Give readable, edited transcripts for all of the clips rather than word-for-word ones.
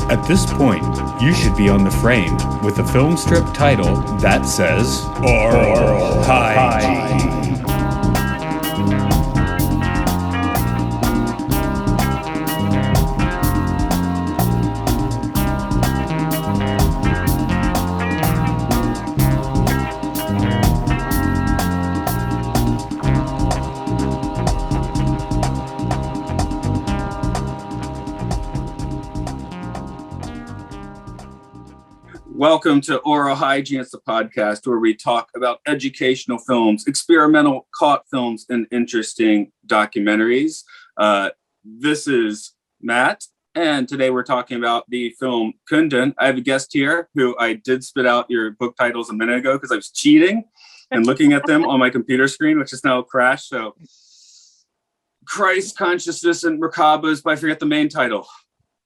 At this point, you should be on the frame with a film strip title that says Aural Hygiene. Welcome to Aural Hygiene. It's the podcast where we talk about educational films, experimental caught films, and interesting documentaries. This is Matt, and today we're talking about the film Kundun. I have a guest here who I did spit out your book titles a minute ago because I was cheating and looking at them on my computer screen, which is now crashed. So Christ, Consciousness, and Merkabas, but I forget the main title.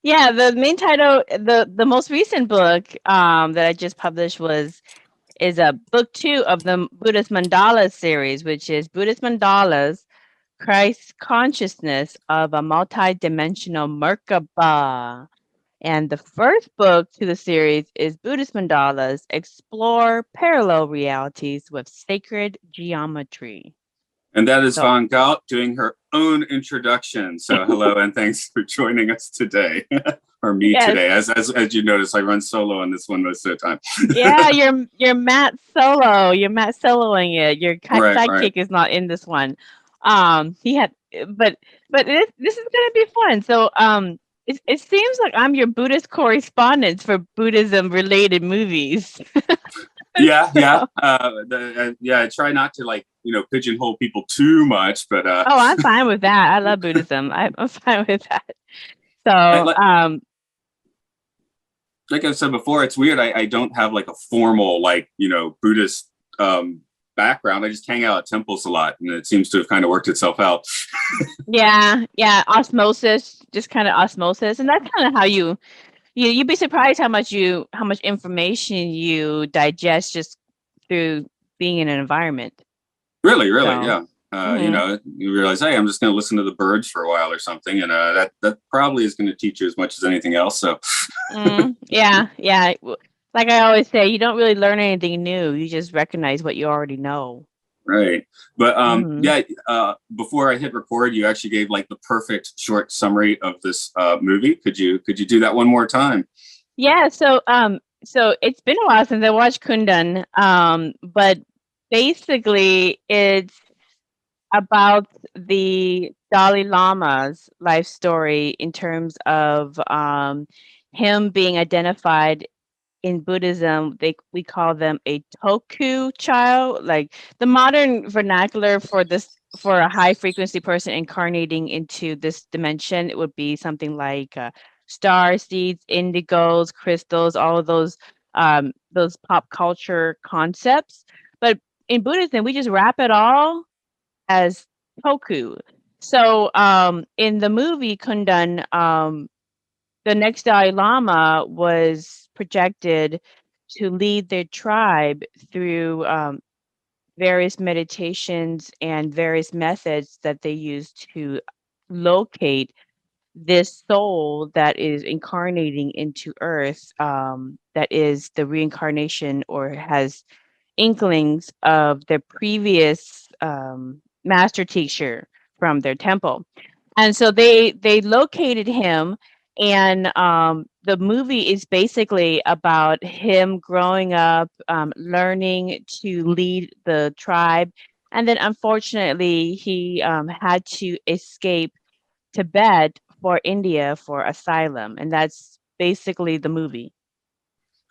Yeah, the main title, the most recent book that I just published is a book 2 of the Buddhist Mandalas series, which is Buddhist Mandalas, Christ's Consciousness of a Multidimensional Merkaba. And the first book to the series is Buddhist Mandalas, Explore Parallel Realities with Sacred Geometry. And that is Von Galt doing her own introduction. So hello and thanks for joining us today. Or me today. As you notice, I run solo on this one most of the time. Yeah, you're Matt solo. You're Matt soloing it. Your sidekick is not in this one. He had but this is gonna be fun. So it seems like I'm your Buddhist correspondent for Buddhism related movies. Yeah. I try not to pigeonhole people too much, but I'm fine with that. I love Buddhism. I'm fine with that. So like I've said before, it's weird. I don't have like a formal Buddhist background. I just hang out at temples a lot, and it seems to have kind of worked itself out. yeah, osmosis, just kind of osmosis, and that's kind of how you'd be surprised how much information you digest just through being in an environment. Really, yeah. You realize, hey, I'm just going to listen to the birds for a while or something, and that probably is going to teach you as much as anything else. So, yeah. Like I always say, you don't really learn anything new. You just recognize what you already know. Right, but before I hit record, you actually gave like the perfect short summary of this movie. Could you do that one more time? Yeah. So it's been a while since I watched Kundun, but basically it's about the Dalai Lama's life story in terms of him being identified in Buddhism. We call them a toku child, like the modern vernacular for a high frequency person incarnating into this dimension. It would be something like star seeds, indigos, crystals, all of those pop culture concepts. But in Buddhism, we just wrap it all as toku. So in the movie Kundun, the next Dalai Lama was projected to lead their tribe through various meditations and various methods that they used to locate this soul that is incarnating into Earth, that is the reincarnation or has inklings of their previous master teacher from their temple. And so they located him, and the movie is basically about him growing up, learning to lead the tribe, and then unfortunately he had to escape Tibet for India for asylum, and that's basically the movie.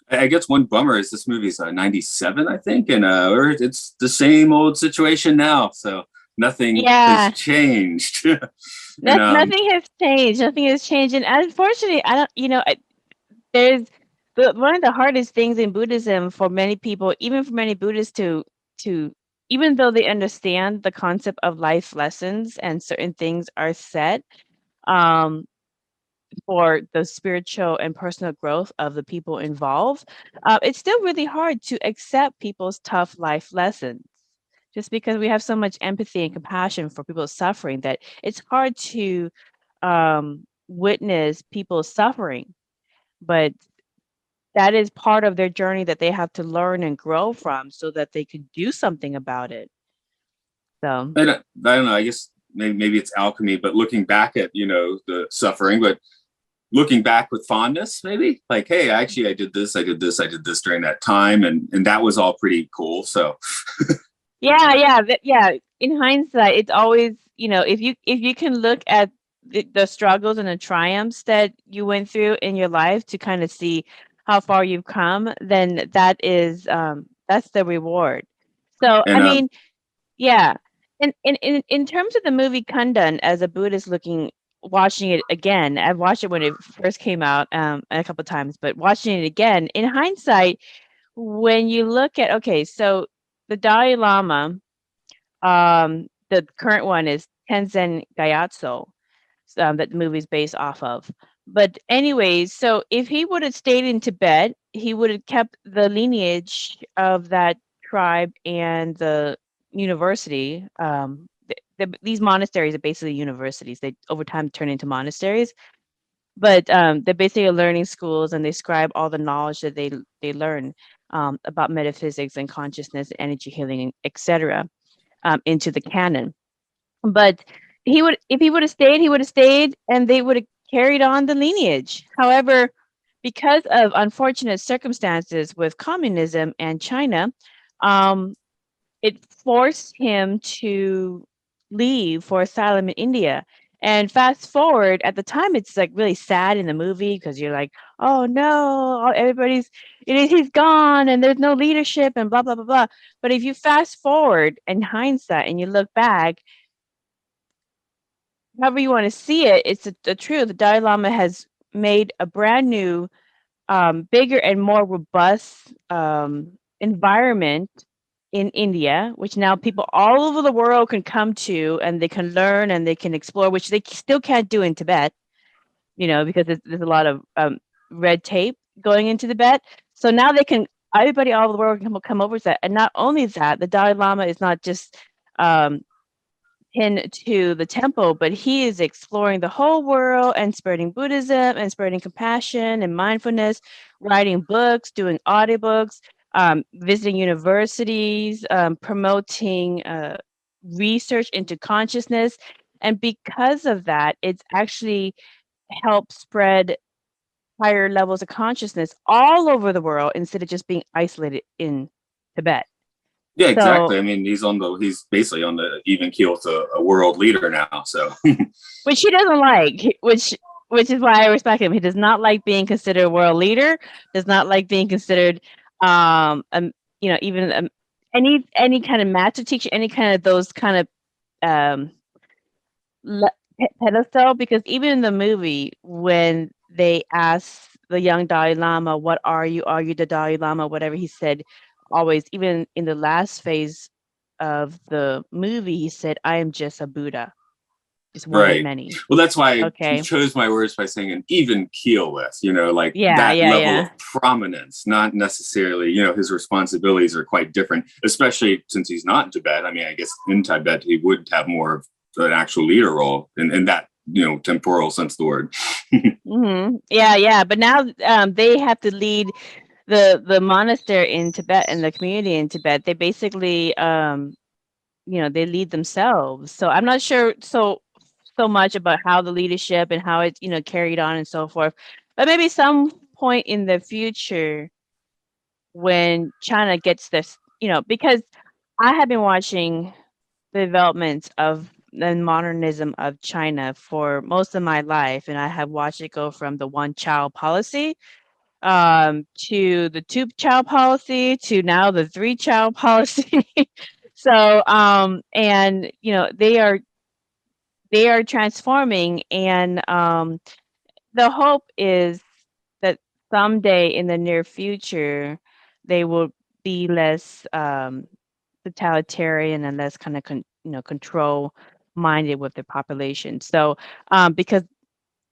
I guess one bummer is this movie's 97, I think, and it's the same old situation now. So nothing has changed. Nothing has changed. Nothing has changed, and unfortunately, I don't. There's one of the hardest things in Buddhism for many people, even for many Buddhists, to even though they understand the concept of life lessons and certain things are set for the spiritual and personal growth of the people involved, it's still really hard to accept people's tough life lessons. Just because we have so much empathy and compassion for people's suffering, that it's hard to witness people's suffering. but that is part of their journey that they have to learn and grow from so that they can do something about it. So I don't know. I guess maybe it's alchemy, but looking back at, the suffering, but looking back with fondness, maybe like, hey, actually, I did this during that time, and that was all pretty cool. So yeah. In hindsight, it's always, if you can look at the struggles and the triumphs that you went through in your life to kind of see how far you've come, then that's the reward. So I and mean, yeah. And in terms of the movie Kundun, as a Buddhist watching it again, I've watched it when it first came out a couple of times, but watching it again, in hindsight, when you look at, okay, so the Dalai Lama, the current one is Tenzin Gyatso, that the movie's based off of. But anyways, so if he would have stayed in Tibet, he would have kept the lineage of that tribe and the university. These monasteries are basically universities. They over time turn into monasteries, but they're basically learning schools, and they scribe all the knowledge that they learn about metaphysics and consciousness, energy healing, etc., into the canon. But if he would have stayed, and they would have carried on the lineage. However, because of unfortunate circumstances with communism and China, it forced him to leave for asylum in India. And fast forward, at the time, it's like really sad in the movie because you're like, oh no, he's gone and there's no leadership and blah, blah, blah, blah. But if you fast forward in hindsight and you look back, however you want to see it, it's the truth. The Dalai Lama has made a brand new, bigger and more robust environment in India, which now people all over the world can come to, and they can learn and they can explore, which they still can't do in Tibet, because there's a lot of red tape going into Tibet. So now everybody all over the world can come over to that. And not only that, the Dalai Lama is not just pinned to the temple, but he is exploring the whole world and spreading Buddhism and spreading compassion and mindfulness, writing books, doing audiobooks, visiting universities, promoting research into consciousness. And because of that, it's actually helped spread higher levels of consciousness all over the world instead of just being isolated in Tibet. yeah, exactly. I mean, he's basically on the even keel to a world leader now. So, which he doesn't like, which is why I respect him. He does not like being considered a world leader. Does not like being considered, even any kind of master teacher, any kind of those kind of pedestal. Because even in the movie, when they asked the young Dalai Lama, "What are you? Are you the Dalai Lama?" Whatever he said, always, even in the last phase of the movie, he said, "I am just a Buddha, just one of many." Well, that's why I chose my words by saying an even keel with, level of prominence, not necessarily, his responsibilities are quite different, especially since he's not in Tibet. I mean, I guess in Tibet, he would have more of an actual leader role in that, temporal sense of the word. Mm-hmm. Yeah. But now they have to lead the monastery in Tibet and the community in Tibet. They basically, they lead themselves. So I'm not sure so much about how the leadership and how it's, carried on and so forth. But maybe some point in the future when China gets this, because I have been watching the developments of the modernism of China for most of my life, and I have watched it go from the one-child policy to the two-child policy to now the three-child policy. So, and they are transforming, and the hope is that someday in the near future they will be less totalitarian and less kind of control minded with the population. So because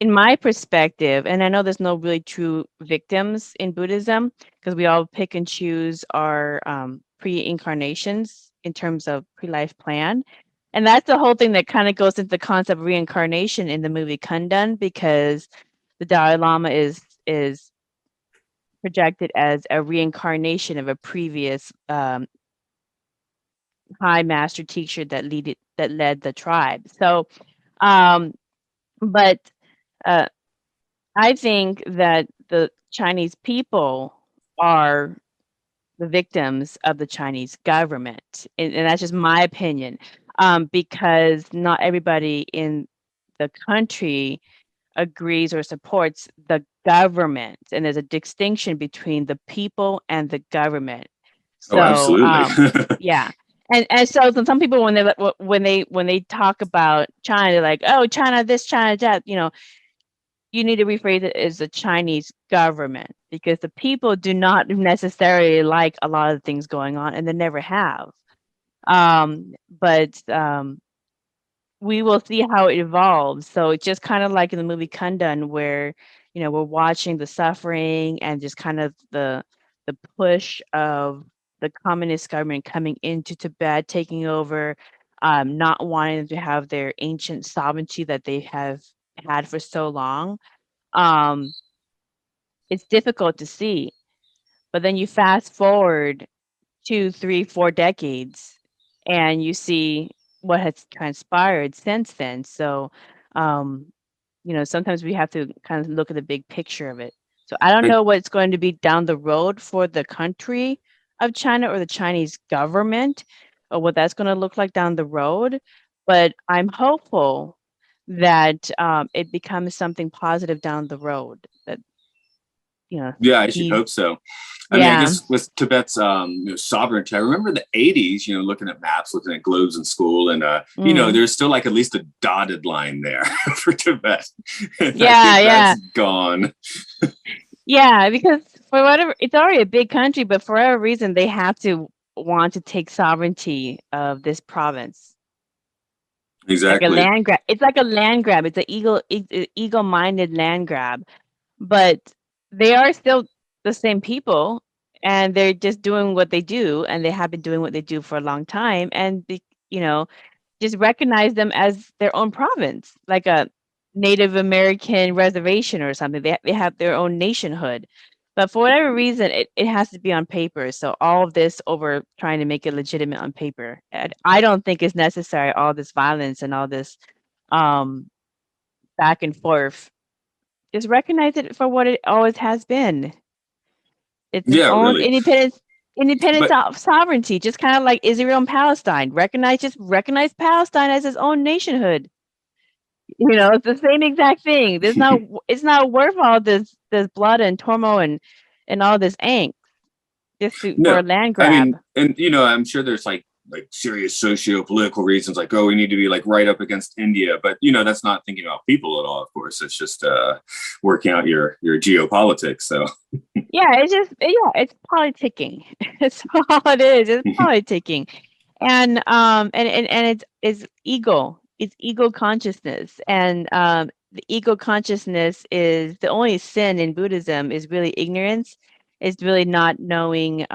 in my perspective, and I know there's no really true victims in Buddhism because we all pick and choose our pre-incarnations in terms of pre-life plan. And that's the whole thing that kind of goes into the concept of reincarnation in the movie Kundun, because the Dalai Lama is projected as a reincarnation of a previous high master teacher that led the tribe. So, but I think that the Chinese people are the victims of the Chinese government, and that's just my opinion, because not everybody in the country agrees or supports the government, and there's a distinction between the people and the government. So, absolutely. yeah. And so some people when they talk about China, they're like, oh, China this, China that, you need to rephrase it as the Chinese government, because the people do not necessarily like a lot of things going on, and they never have. But we will see how it evolves. So it's just kind of like in the movie Kundun, where we're watching the suffering and just kind of the push of the communist government coming into Tibet, taking over, not wanting them to have their ancient sovereignty that they have had for so long. It's difficult to see, but then you fast forward 2, 3, 4 decades, and you see what has transpired since then. So, sometimes we have to kind of look at the big picture of it. So I don't know what's going to be down the road for the country of China or the Chinese government, or what that's going to look like down the road. But I'm hopeful that it becomes something positive down the road. That yeah, I should hope so. I mean, I guess with Tibet's sovereignty, I remember in the 80s, looking at maps, looking at globes in school, and there's still like at least a dotted line there for Tibet. That's gone. Yeah, because for whatever, it's already a big country, but for whatever reason, they have to want to take sovereignty of this province. Exactly. Like a land grab. It's like a land grab. It's an ego-minded land grab, but they are still the same people, and they're just doing what they do, and they have been doing what they do for a long time, and just recognize them as their own province, like a Native American reservation or something. They have their own nationhood, but for whatever reason, it has to be on paper. So all of this over trying to make it legitimate on paper, and I don't think it's necessary. All this violence and all this back and forth. Just recognize it for what it always has been. It's its own really. independence of sovereignty, just kind of like Israel and Palestine. Recognize Palestine as its own nationhood. It's the same exact thing. It's not worth all this blood and turmoil and all this angst just for a land grab. I mean, and I'm sure there's like serious socio-political reasons, like, oh, we need to be like right up against India, but that's not thinking about people at all. Of course, it's just working out your geopolitics. So it's politicking. It's all it is. It's politicking, and it's ego. It's ego consciousness, and the ego consciousness is the only sin in Buddhism is really ignorance. It's really not knowing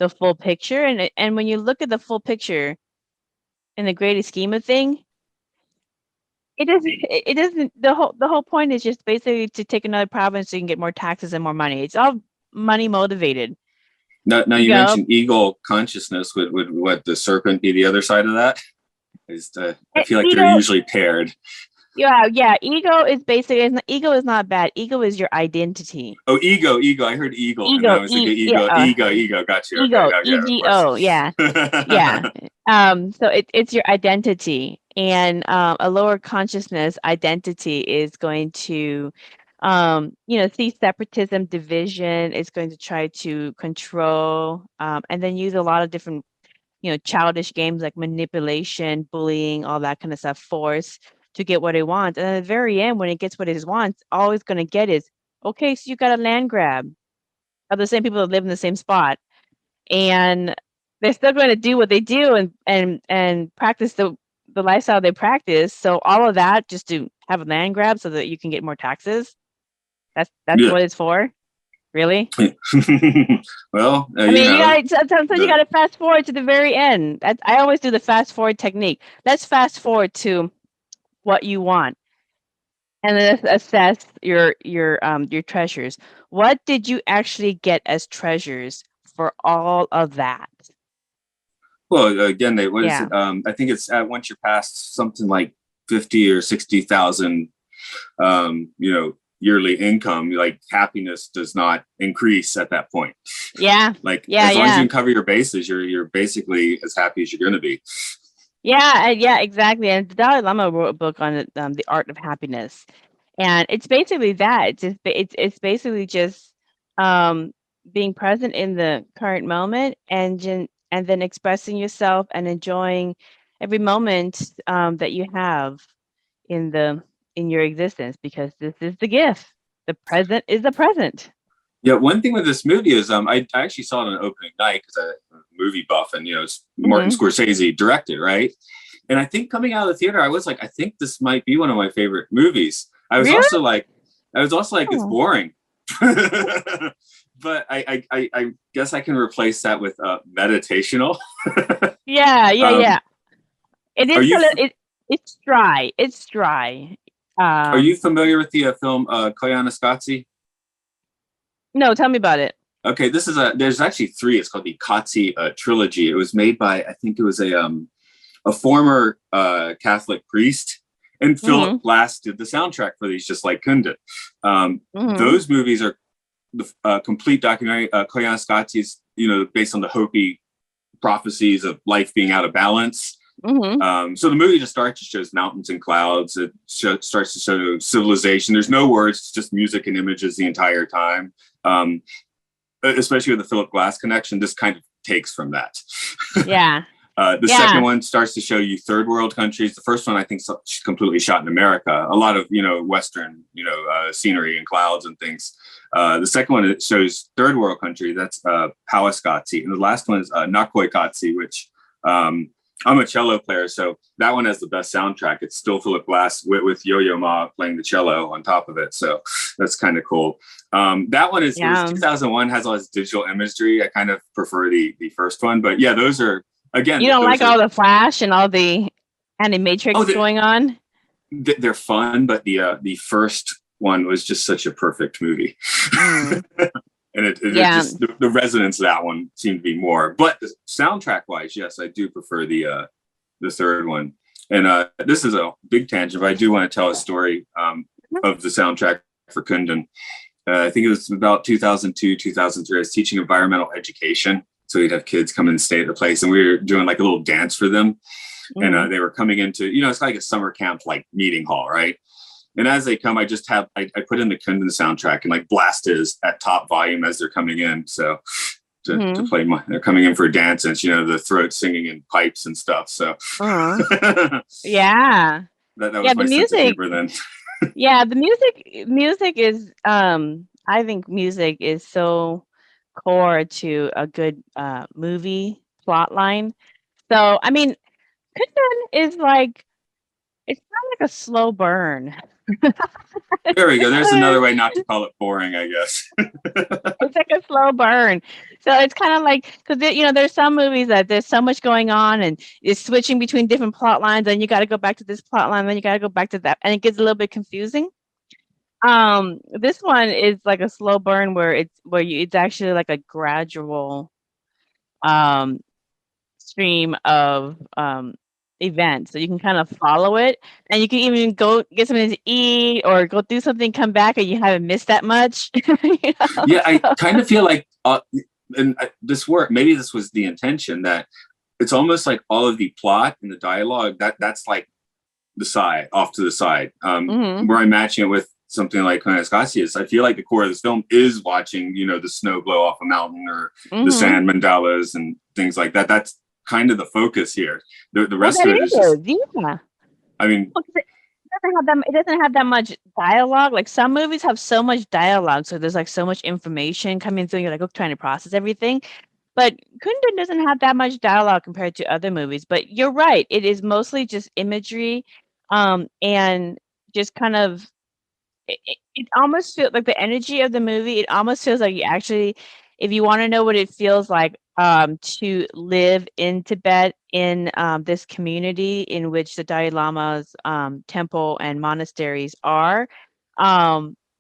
the full picture, and when you look at the full picture in the greater scheme of things, it doesn't the whole point is just basically to take another province so you can get more taxes and more money. It's all money motivated. Now you mentioned ego consciousness. Would what the serpent be the other side of that? I feel like they're usually paired. Yeah. Ego is basically ego is not bad. Ego is your identity. Oh, ego. I heard eagle. Ego. I was thinking ego. Gotcha. Ego. EGO. Yeah. So it's your identity, and a lower consciousness identity is going to, see separatism, division. It's going to try to control, and then use a lot of different, childish games like manipulation, bullying, all that kind of stuff, force to get what it wants. And at the very end, when it gets what it wants, all it's going to get is, okay, so you got a land grab of the same people that live in the same spot. And they're still going to do what they do and practice the lifestyle they practice. So all of that just to have a land grab so that you can get more taxes. That's what it's for. Really? Well, I mean, you got to fast forward to the very end. I always do the fast forward technique. Let's fast forward to what you want, And then assess your treasures. What did you actually get as treasures for all of that? Well, again, what is Yeah. it? I think it's once you're past something like 50 or 60,000, yearly income, like happiness does not increase at that point. Yeah. Like Yeah, as long as yeah. you can cover your bases, you're basically as happy as you're going to be. Yeah, yeah, exactly. And the Dalai Lama wrote a book on it, The Art of Happiness. And it's basically that. It's basically just being present in the current moment and then expressing yourself and enjoying every moment that you have in your existence, because this is the gift. The present is the present. Yeah, one thing with this movie is I actually saw it on opening night because I'm a movie buff, and it's Martin Scorsese directed, right? And I think coming out of the theater, I was like, I think this might be one of my favorite movies. I was Really? also like, it's Oh. boring. But I guess I can replace that with meditational. Yeah, yeah. It Are is you it's dry. It's dry. are you familiar with the film Koyaanisqatsi? No, tell me about it. Okay, there's actually three. It's called the Qatsi trilogy. It was made by, I think it was a former Catholic priest, and Philip Glass did the soundtrack for these, just like Kundun. Those movies are the complete documentary. Koyaanisqatsi is, based on the Hopi prophecies of life being out of balance. So the movie just starts to shows mountains and clouds. It starts to show civilization. There's no words, it's just music and images the entire time. Especially with the Philip Glass connection, this kind of takes from that. Yeah. The second one starts to show you third world countries. The first one, I think, is completely shot in America. A lot of, Western, scenery and clouds and things. The second one, it shows third world country. That's Powasqatsi. And the last one is Nakoikatsi, which I'm a cello player, so that one has the best soundtrack. It's still Philip Glass with Yo-Yo Ma playing the cello on top of it. So that's kind of cool. That one is 2001, has all this digital imagery. I kind of prefer the first one, but yeah, those are, again, you don't like all the flash and all the animatrix going on? They're fun, but the first one was just such a perfect movie. And it just, the resonance of that one seemed to be more. But soundtrack wise, yes, I do prefer the third one. And this is a big tangent, but I do want to tell a story of the soundtrack for Kundun. I think it was about 2002, 2003. I was teaching environmental education. So we'd have kids come and stay at the place, and we were doing like a little dance for them. And they were coming into, it's like a summer camp, like meeting hall, right? And as they come, I put in the Kundun soundtrack and like blast is at top volume as they're coming in. So to play they're coming in for a dance, and it's, the throat singing and pipes and stuff. So yeah, that was my sense of humor then. Yeah, the music is I think music is so core to a good movie plot line. So I mean, Kundun is like, it's kind of like a slow burn. There we go. There's another way not to call it boring, I guess. It's like a slow burn. So it's kind of like, because there's some movies that there's so much going on and it's switching between different plot lines, and you got to go back to this plot line, then you got to go back to that, and it gets a little bit confusing. This one is like a slow burn where it's actually like a gradual stream of events, so you can kind of follow it, and you can even go get something to eat or go do something, come back, and you haven't missed that much. Yeah, I kind of feel like maybe this was the intention, that it's almost like all of the plot and the dialogue that's like the side off to the side, where I'm matching it with something like Koyaanisqatsi is, I feel like the core of this film is watching the snow blow off a mountain, or the sand mandalas and things like that. That's kind of the focus here. The rest of it is just, I mean, it doesn't have that much dialogue. Like some movies have so much dialogue, so there's like so much information coming through, you're like trying to process everything. But Kundun doesn't have that much dialogue compared to other movies. But you're right, it is mostly just imagery, and just kind of, it almost feels like the energy of the movie. It almost feels like you actually, if you want to know what it feels like to live in Tibet in this community in which the Dalai Lama's temple and monasteries are.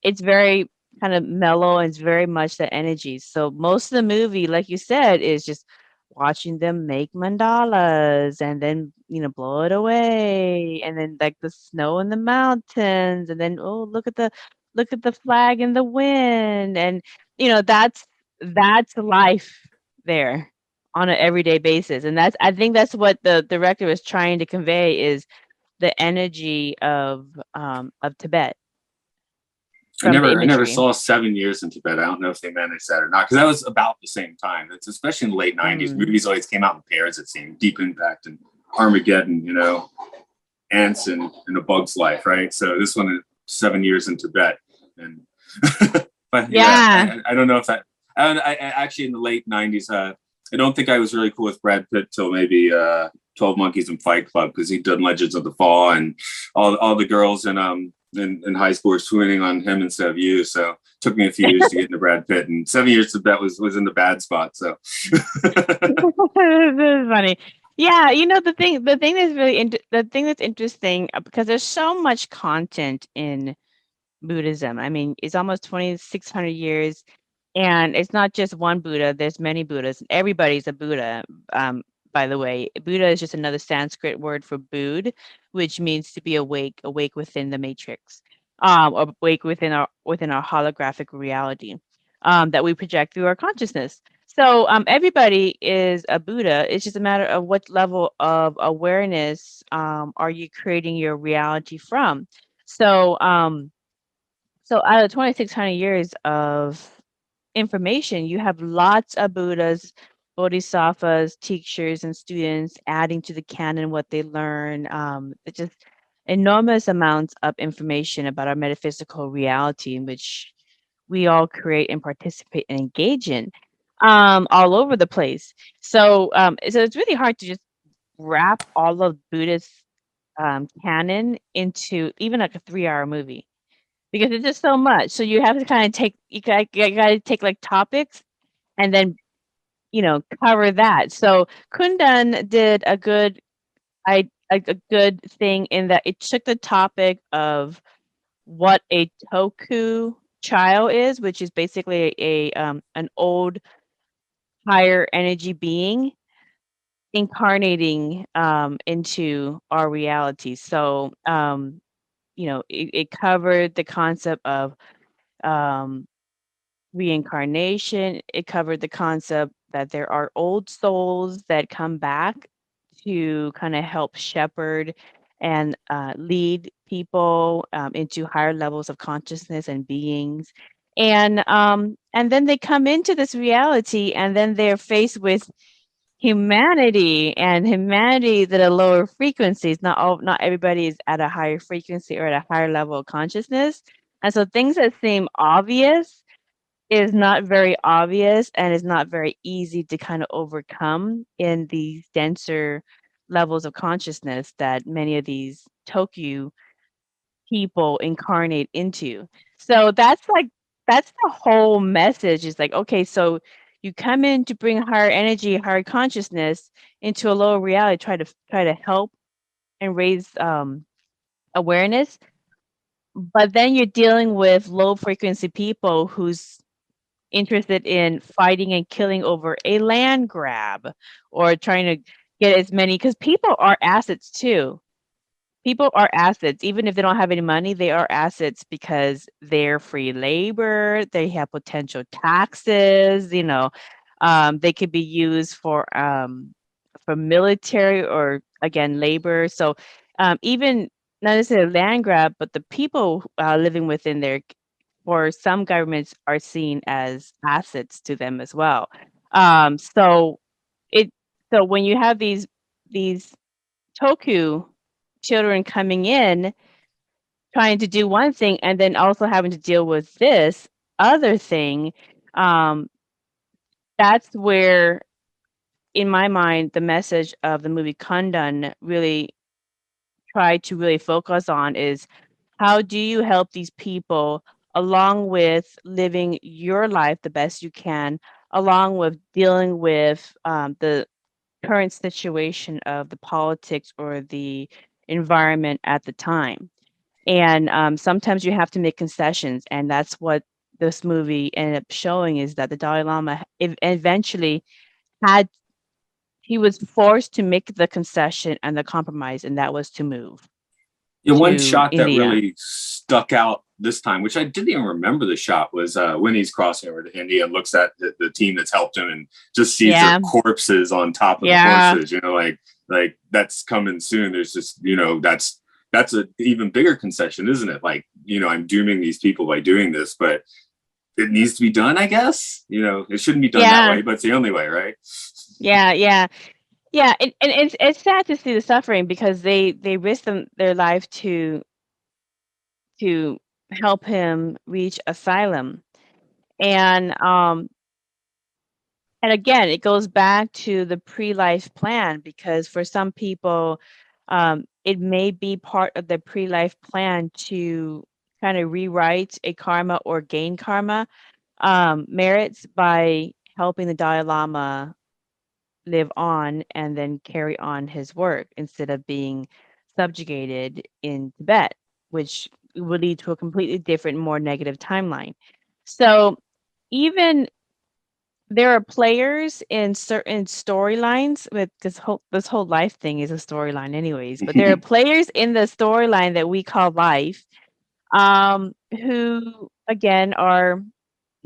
It's very kind of mellow and it's very much the energy. So most of the movie, like you said, is just watching them make mandalas and then blow it away, and then like the snow in the mountains, and then oh look at the flag in the wind, and that's life there on an everyday basis. And I think that's what the director was trying to convey, is the energy of Tibet I from the never imagery. saw 7 Years in Tibet. I don't know if they managed that or not, because that was about the same time. It's especially in the late 90s. Movies always came out in pairs, it seemed. Deep Impact and Armageddon, Ants and A Bug's Life, right? So this one is 7 Years in Tibet. And but Yeah. I don't know if I actually in the late 90s, I don't think I was really cool with Brad Pitt till maybe 12 Monkeys and Fight Club, because he'd done Legends of the Fall, and all the girls in high school were swooning on him instead of you. So it took me a few years to get into Brad Pitt, and 7 Years to Tibet was in the bad spot. So This is funny. Yeah, the thing that's interesting, because there's so much content in Buddhism. I mean, it's almost 2,600 years, and it's not just one Buddha. There's many Buddhas. Everybody's a Buddha. By the way, Buddha is just another Sanskrit word for Bud, which means to be awake within the matrix, or awake within our holographic reality, that we project through our consciousness. So everybody is a Buddha. It's just a matter of what level of awareness are you creating your reality from. So so out of 2,600 years of information, you have lots of Buddhas, Bodhisattvas, teachers, and students adding to the canon what they learn. It's just enormous amounts of information about our metaphysical reality, in which we all create and participate and engage in, all over the place. So it's really hard to just wrap all of Buddhist canon into even like a 3-hour movie, because it's just so much. So you have to kind of you got to take like topics and then cover that. So Kundun did a good a good thing in that it took the topic of what a toku child is, which is basically an old higher energy being incarnating into our reality. So it covered the concept of reincarnation. It covered the concept that there are old souls that come back to kind of help shepherd and lead people into higher levels of consciousness and beings. And then they come into this reality, and then they're faced with humanity, and humanity is at a lower frequencies. Not everybody is at a higher frequency or at a higher level of consciousness. And so things that seem obvious is not very obvious, and is not very easy to kind of overcome in these denser levels of consciousness that many of these Tokyo people incarnate into. So that's the whole message, is like, okay, so you come in to bring higher energy, higher consciousness into a lower reality, try to help and raise awareness, but then you're dealing with low frequency people who's interested in fighting and killing over a land grab, or trying to get as many, because people are assets too. People are assets. Even if they don't have any money, they are assets because they're free labor, they have potential taxes, they could be used for military, or again labor. So even not necessarily land grab, but the people living within there, or some governments, are seen as assets to them as well. So when you have these toku children coming in, trying to do one thing, and then also having to deal with this other thing, that's where, in my mind, the message of the movie Kundun really tried to really focus on, is how do you help these people, along with living your life the best you can, along with dealing with the current situation of the politics or the environment at the time. And sometimes you have to make concessions, and that's what this movie ended up showing, is that the Dalai Lama eventually he was forced to make the concession and the compromise, and that was to move one to shot that India. really stuck out this time, which I didn't even remember the shot, was when he's crossing over to India and looks at the team that's helped him and just sees their corpses on top of the horses, like that's coming soon. There's just, that's an even bigger concession, isn't it? Like, I'm dooming these people by doing this, but it needs to be done, I guess. It shouldn't be done that way, but it's the only way, right? Yeah. And it's sad to see the suffering, because they risk their life to help him reach asylum. And again, it goes back to the pre-life plan, because for some people, it may be part of the pre-life plan to kind of rewrite a karma or gain karma merits by helping the Dalai Lama live on and then carry on his work, instead of being subjugated in Tibet, which would lead to a completely different, more negative timeline. So even there are players in certain storylines, with this whole life thing is a storyline anyways, but there are players in the storyline that we call life, who again are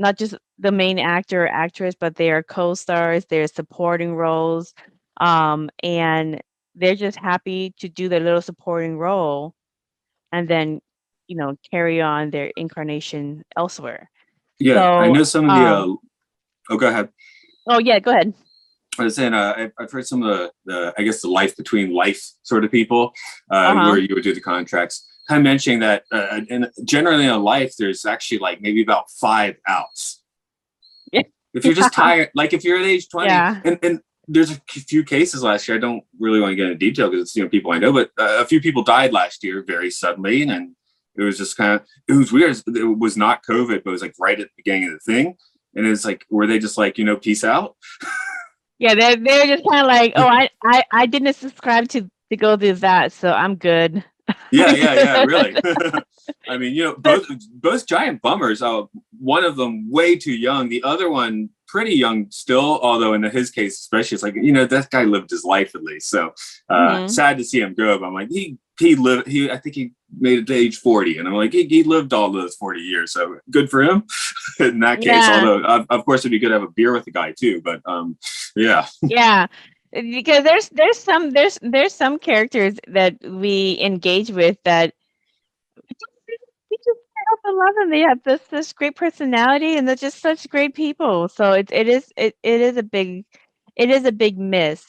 not just the main actor or actress, but they are co-stars, they're supporting roles, and they're just happy to do their little supporting role and then, carry on their incarnation elsewhere. Yeah, So, I know some of the. Go ahead. Oh yeah, go ahead. I was saying, I've heard some of the I guess the life between life sort of people, where you would do the contracts. Kind of mentioning that, and generally in life, there's actually like maybe about 5 outs. Yeah. If you're just tired, like if you're at age 20, Yeah. and there's a few cases last year. I don't really want to get into detail because it's people I know, but a few people died last year very suddenly, and it was just it was weird. It was not COVID, but it was like right at the beginning of the thing, and it's like, were they just like, peace out? Yeah, they're just kind of like, oh, I didn't subscribe to go through that, so I'm good. Yeah, really. I mean, both giant bummers. One of them way too young, the other one pretty young still, although in his case especially, it's like, that guy lived his life at least. So sad to see him go, but I'm like, he lived, I think he made it to age 40, and I'm like, he lived all those 40 years, so good for him in that case. Although of course it'd be good to have a beer with the guy too, but yeah, because there's some characters that we engage with that we just can't love them. They have this great personality, and they're just such great people. So it is a big miss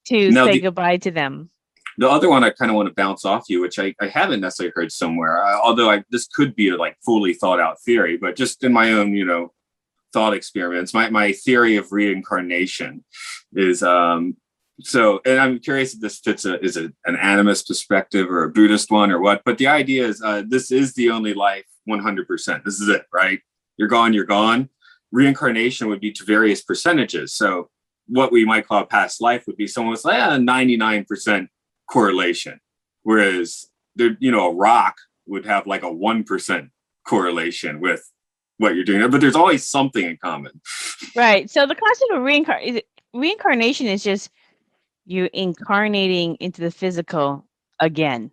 to say goodbye to them. The other one I kind of want to bounce off you, which I haven't necessarily heard somewhere, although this could be a like fully thought out theory, but just in my own thought experiments, my theory of reincarnation is so, and I'm curious if this fits is it an animist perspective or a Buddhist one or what, but the idea is this is the only life 100%. This is it, right? You're gone. Reincarnation would be to various percentages. So what we might call a past life would be someone with like a 99% correlation, whereas there, a rock would have like a 1% correlation with what you're doing, but there's always something in common. Right. So the concept of reincarnation is just you incarnating into the physical again.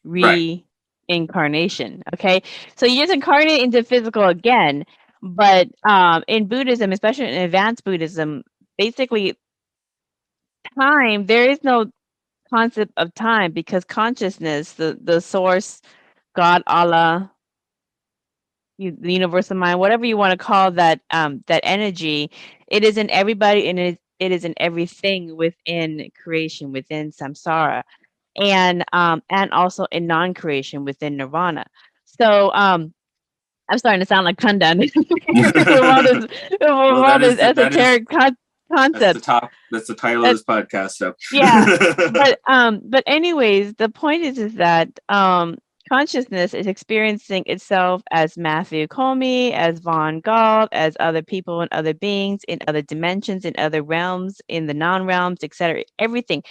Reincarnation. Okay. So you just incarnate into physical again. But in Buddhism, especially in advanced Buddhism, basically time, there is no concept of time, because consciousness, the source, God, Allah, the universal mind, whatever you want to call that, that energy, it is in everybody, and it is in everything within creation, within samsara, and also in non-creation within nirvana. So I'm starting to sound like Kundun. all this esoteric concept. That's the title of this podcast. So yeah, but anyways, the point is that consciousness is experiencing itself as Matthew Comey, as Von Galt, as other people and other beings in other dimensions, in other realms, in the non-realms, etc. Everything.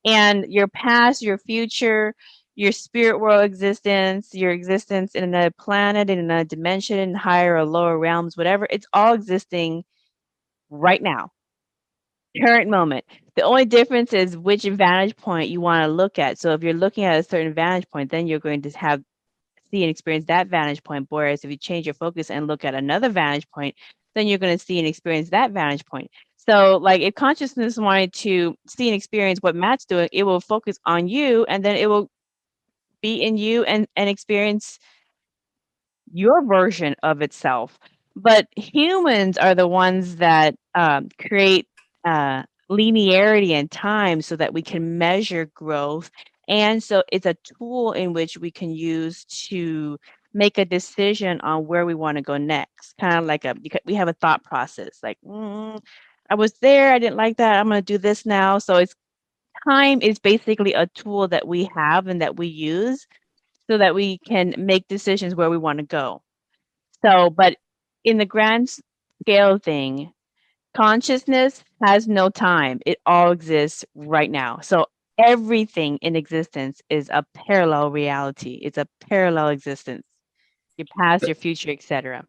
And your past, your future, your spirit world existence, your existence in another planet, in another dimension, in higher or lower realms, whatever, it's all existing right now, current moment. The only difference is which vantage point you want to look at. So if you're looking at a certain vantage point, then you're going to see and experience that vantage point. Whereas if you change your focus and look at another vantage point, then you're going to see and experience that vantage point. So like if consciousness wanted to see and experience what Matt's doing, it will focus on you, and then it will be in you and experience your version of itself. But humans are the ones that create linearity in time so that we can measure growth. And so it's a tool in which we can use to make a decision on where we want to go next. Kind of like we have a thought process like, I was there, I didn't like that, I'm going to do this now. So time is basically a tool that we have and that we use so that we can make decisions where we want to go. So, but in the grand scale thing, consciousness has no time. It all exists right now. So everything in existence is a parallel reality. It's a parallel existence. Your past, your future, etc.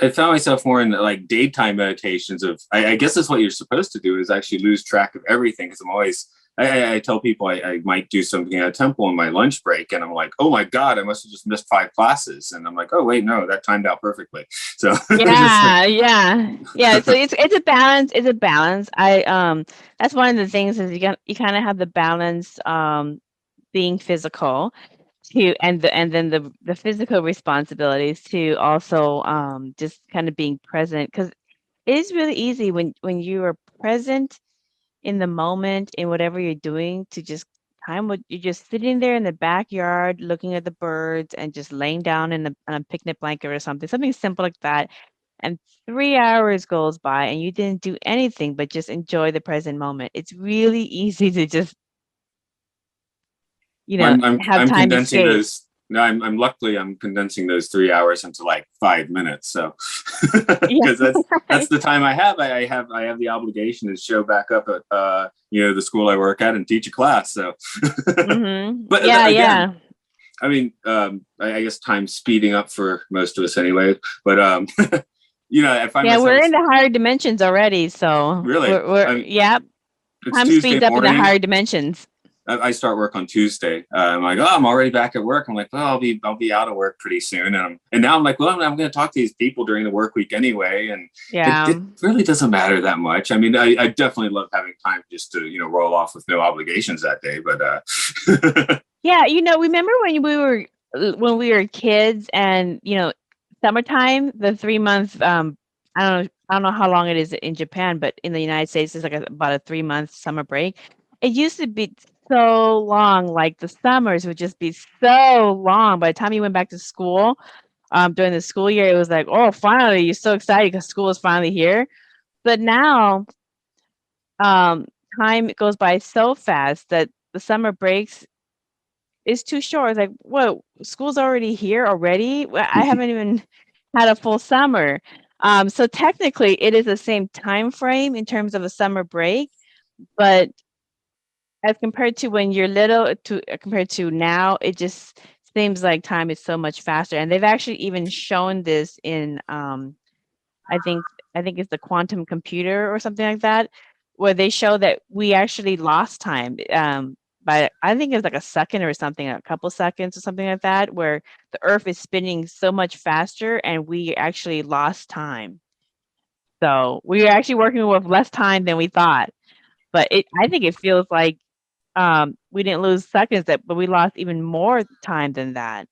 I found myself more in like daytime meditations of, I guess that's what you're supposed to do, is actually lose track of everything. Because I'm always, I tell people I might do something at a temple in my lunch break, and I'm like, oh my God, I must have just missed 5 classes. And I'm like, oh wait, no, that timed out perfectly. So yeah. So it's a balance. It's a balance. That's one of the things is you kind of have the balance being physical to and then the physical responsibilities to also just kind of being present, because it is really easy when you are present in the moment in whatever you're doing to just you're just sitting there in the backyard looking at the birds and just laying down on a picnic blanket or something simple like that, and 3 hours goes by and you didn't do anything but just enjoy the present moment. It's really easy to just I'm have time condensing to those. No, I'm condensing those 3 hours into like 5 minutes. So because that's the time I have. I have the obligation to show back up at the school I work at and teach a class. So but again, I mean, I guess time's speeding up for most of us anyway. But I find myself, we're in the higher dimensions already. So really, time speeds up in the higher dimensions. I start work on Tuesday. I'm like, oh, I'm already back at work. I'm like, well, I'll be out of work pretty soon. And now I'm like, well, I'm going to talk to these people during the work week anyway. And it really doesn't matter that much. I mean, I definitely love having time just to, roll off with no obligations that day. But remember when we were kids and, summertime, the 3-month, I don't know how long it is in Japan, but in the United States, it's like about a 3-month summer break. It used to be so long, like the summers would just be so long. By the time you went back to school, during the school year, it was like, oh, finally, you're so excited because school is finally here. But now, time goes by so fast that the summer breaks is too short. It's like, whoa, school's already here already? I haven't even had a full summer. So technically, it is the same time frame in terms of a summer break, but as compared to when you're little compared to now, it just seems like time is so much faster. And they've actually even shown this in I think it's the quantum computer or something like that, where they show that we actually lost time by, I think it's like a second or something, a couple seconds or something like that, where the Earth is spinning so much faster and we actually lost time. So we are actually working with less time than we thought. But I think it feels like we didn't lose seconds, but we lost even more time than that.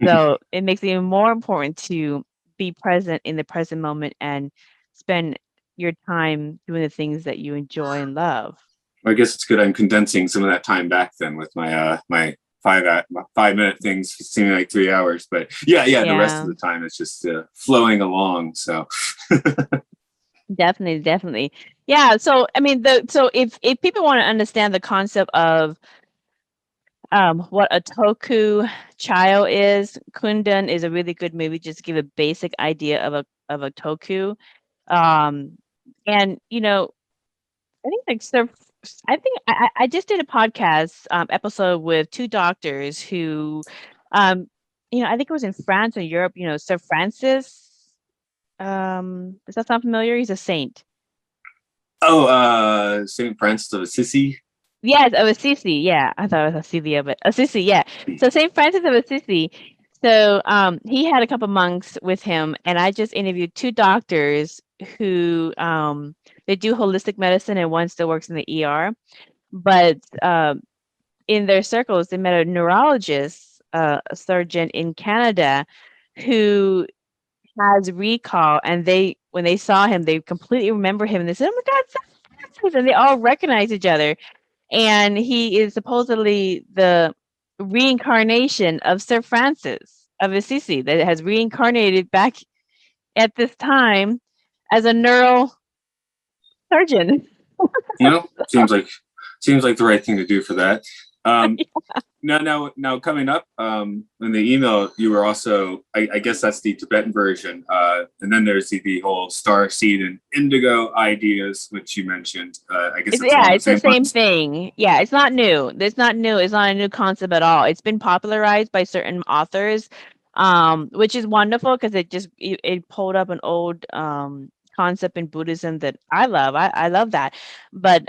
So it makes it even more important to be present in the present moment and spend your time doing the things that you enjoy and love. I guess it's good I'm condensing some of that time back then with my my 5-minute things seeming like 3 hours. But yeah, the rest of the time it's just flowing along. So Definitely. Yeah. So, I mean, so if people want to understand the concept of what a toku child is, Kundun is a really good movie just to give a basic idea of a toku. And I think like I think I just did a podcast episode with two doctors who, I think it was in France or Europe. Sir Francis. Does that sound familiar? He's a saint. Oh, Saint Francis of Assisi. Yes, of Assisi. Yeah, I thought it was Acelia, but Assisi. Yeah. So Saint Francis of Assisi. So he had a couple monks with him, and I just interviewed two doctors who they do holistic medicine, and one still works in the ER. But in their circles, they met a neurologist, a surgeon in Canada, who has recall, and when they saw him, they completely remember him, and they said, "Oh my God, Saint Francis!" And they all recognize each other. And he is supposedly the reincarnation of Sir Francis of Assisi that has reincarnated back at this time as a neural surgeon. Seems like the right thing to do for that. Now coming up in the email, you were also, I guess that's the Tibetan version, and then there's the whole star seed and indigo ideas, which you mentioned. I guess it's the same thing. Yeah, it's not new. It's not new. It's not a new concept at all. It's been popularized by certain authors, which is wonderful because it pulled up an old concept in Buddhism that I love. I love that. But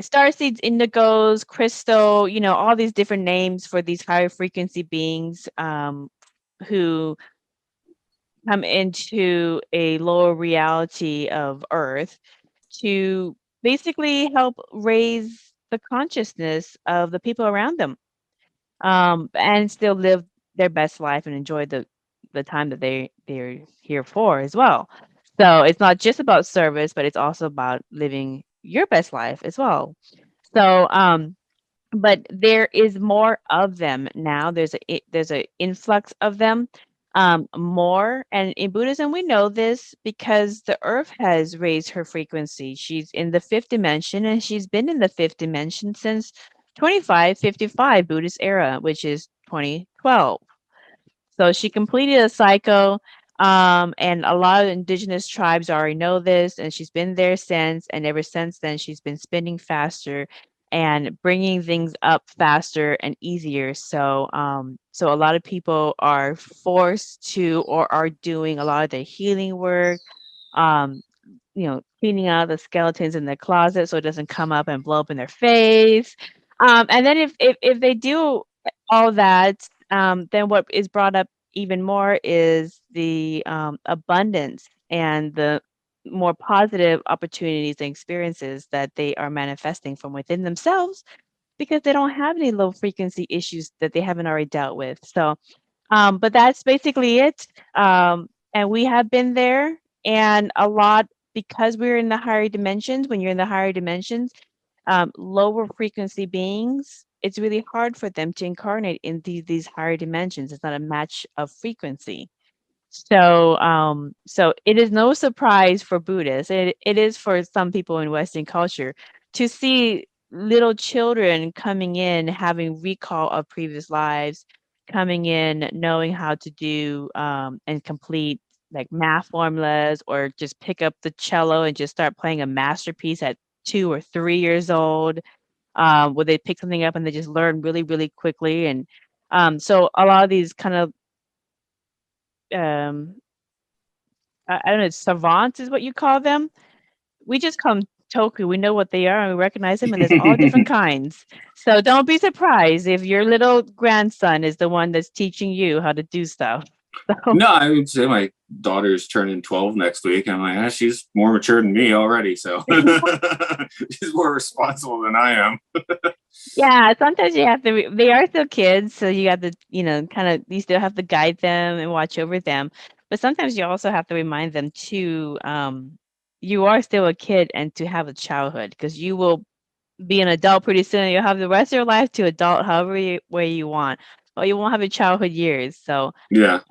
star seeds, indigos, crystal, all these different names for these higher frequency beings who come into a lower reality of Earth to basically help raise the consciousness of the people around them, and still live their best life and enjoy the time that they're here for as well. So it's not just about service, but it's also about living your best life as well. So, but there is more of them now. There's an influx of them, more. And in Buddhism, we know this because the Earth has raised her frequency. She's in the fifth dimension, and she's been in the fifth dimension since 2555 Buddhist era, which is 2012. So she completed a cycle, and a lot of indigenous tribes already know this, and she's been there since, and ever since then, she's been spinning faster and bringing things up faster and easier. So, so a lot of people are forced to or are doing a lot of the healing work, cleaning out the skeletons in their closet so it doesn't come up and blow up in their face. And then if they do all that, then what is brought up even more is the abundance and the more positive opportunities and experiences that they are manifesting from within themselves because they don't have any low frequency issues that they haven't already dealt with. So, but that's basically it. And we have been there, and a lot because we're in the higher dimensions. When you're in the higher dimensions, lower frequency beings, it's really hard for them to incarnate in these higher dimensions. It's not a match of frequency. So, so it is no surprise for Buddhists. It is for some people in Western culture to see little children coming in, having recall of previous lives, coming in, knowing how to do and complete like math formulas, or just pick up the cello and just start playing a masterpiece at 2 or 3 years old, where they pick something up and they just learn really, really quickly. And so a lot of these kind of I don't know, savants is what you call them. We just call them toku. We know what they are and we recognize them, and there's all different kinds. So don't be surprised if your little grandson is the one that's teaching you how to do stuff. So. No, I would say my daughter's turning 12 next week. I'm like, she's more mature than me already, so she's more responsible than I am. Yeah, sometimes you have to. They are still kids, so you have to, you still have to guide them and watch over them. But sometimes you also have to remind them to, you are still a kid and to have a childhood, because you will be an adult pretty soon. You'll have the rest of your life to adult however way you want. Well, you won't have your childhood years. So yeah.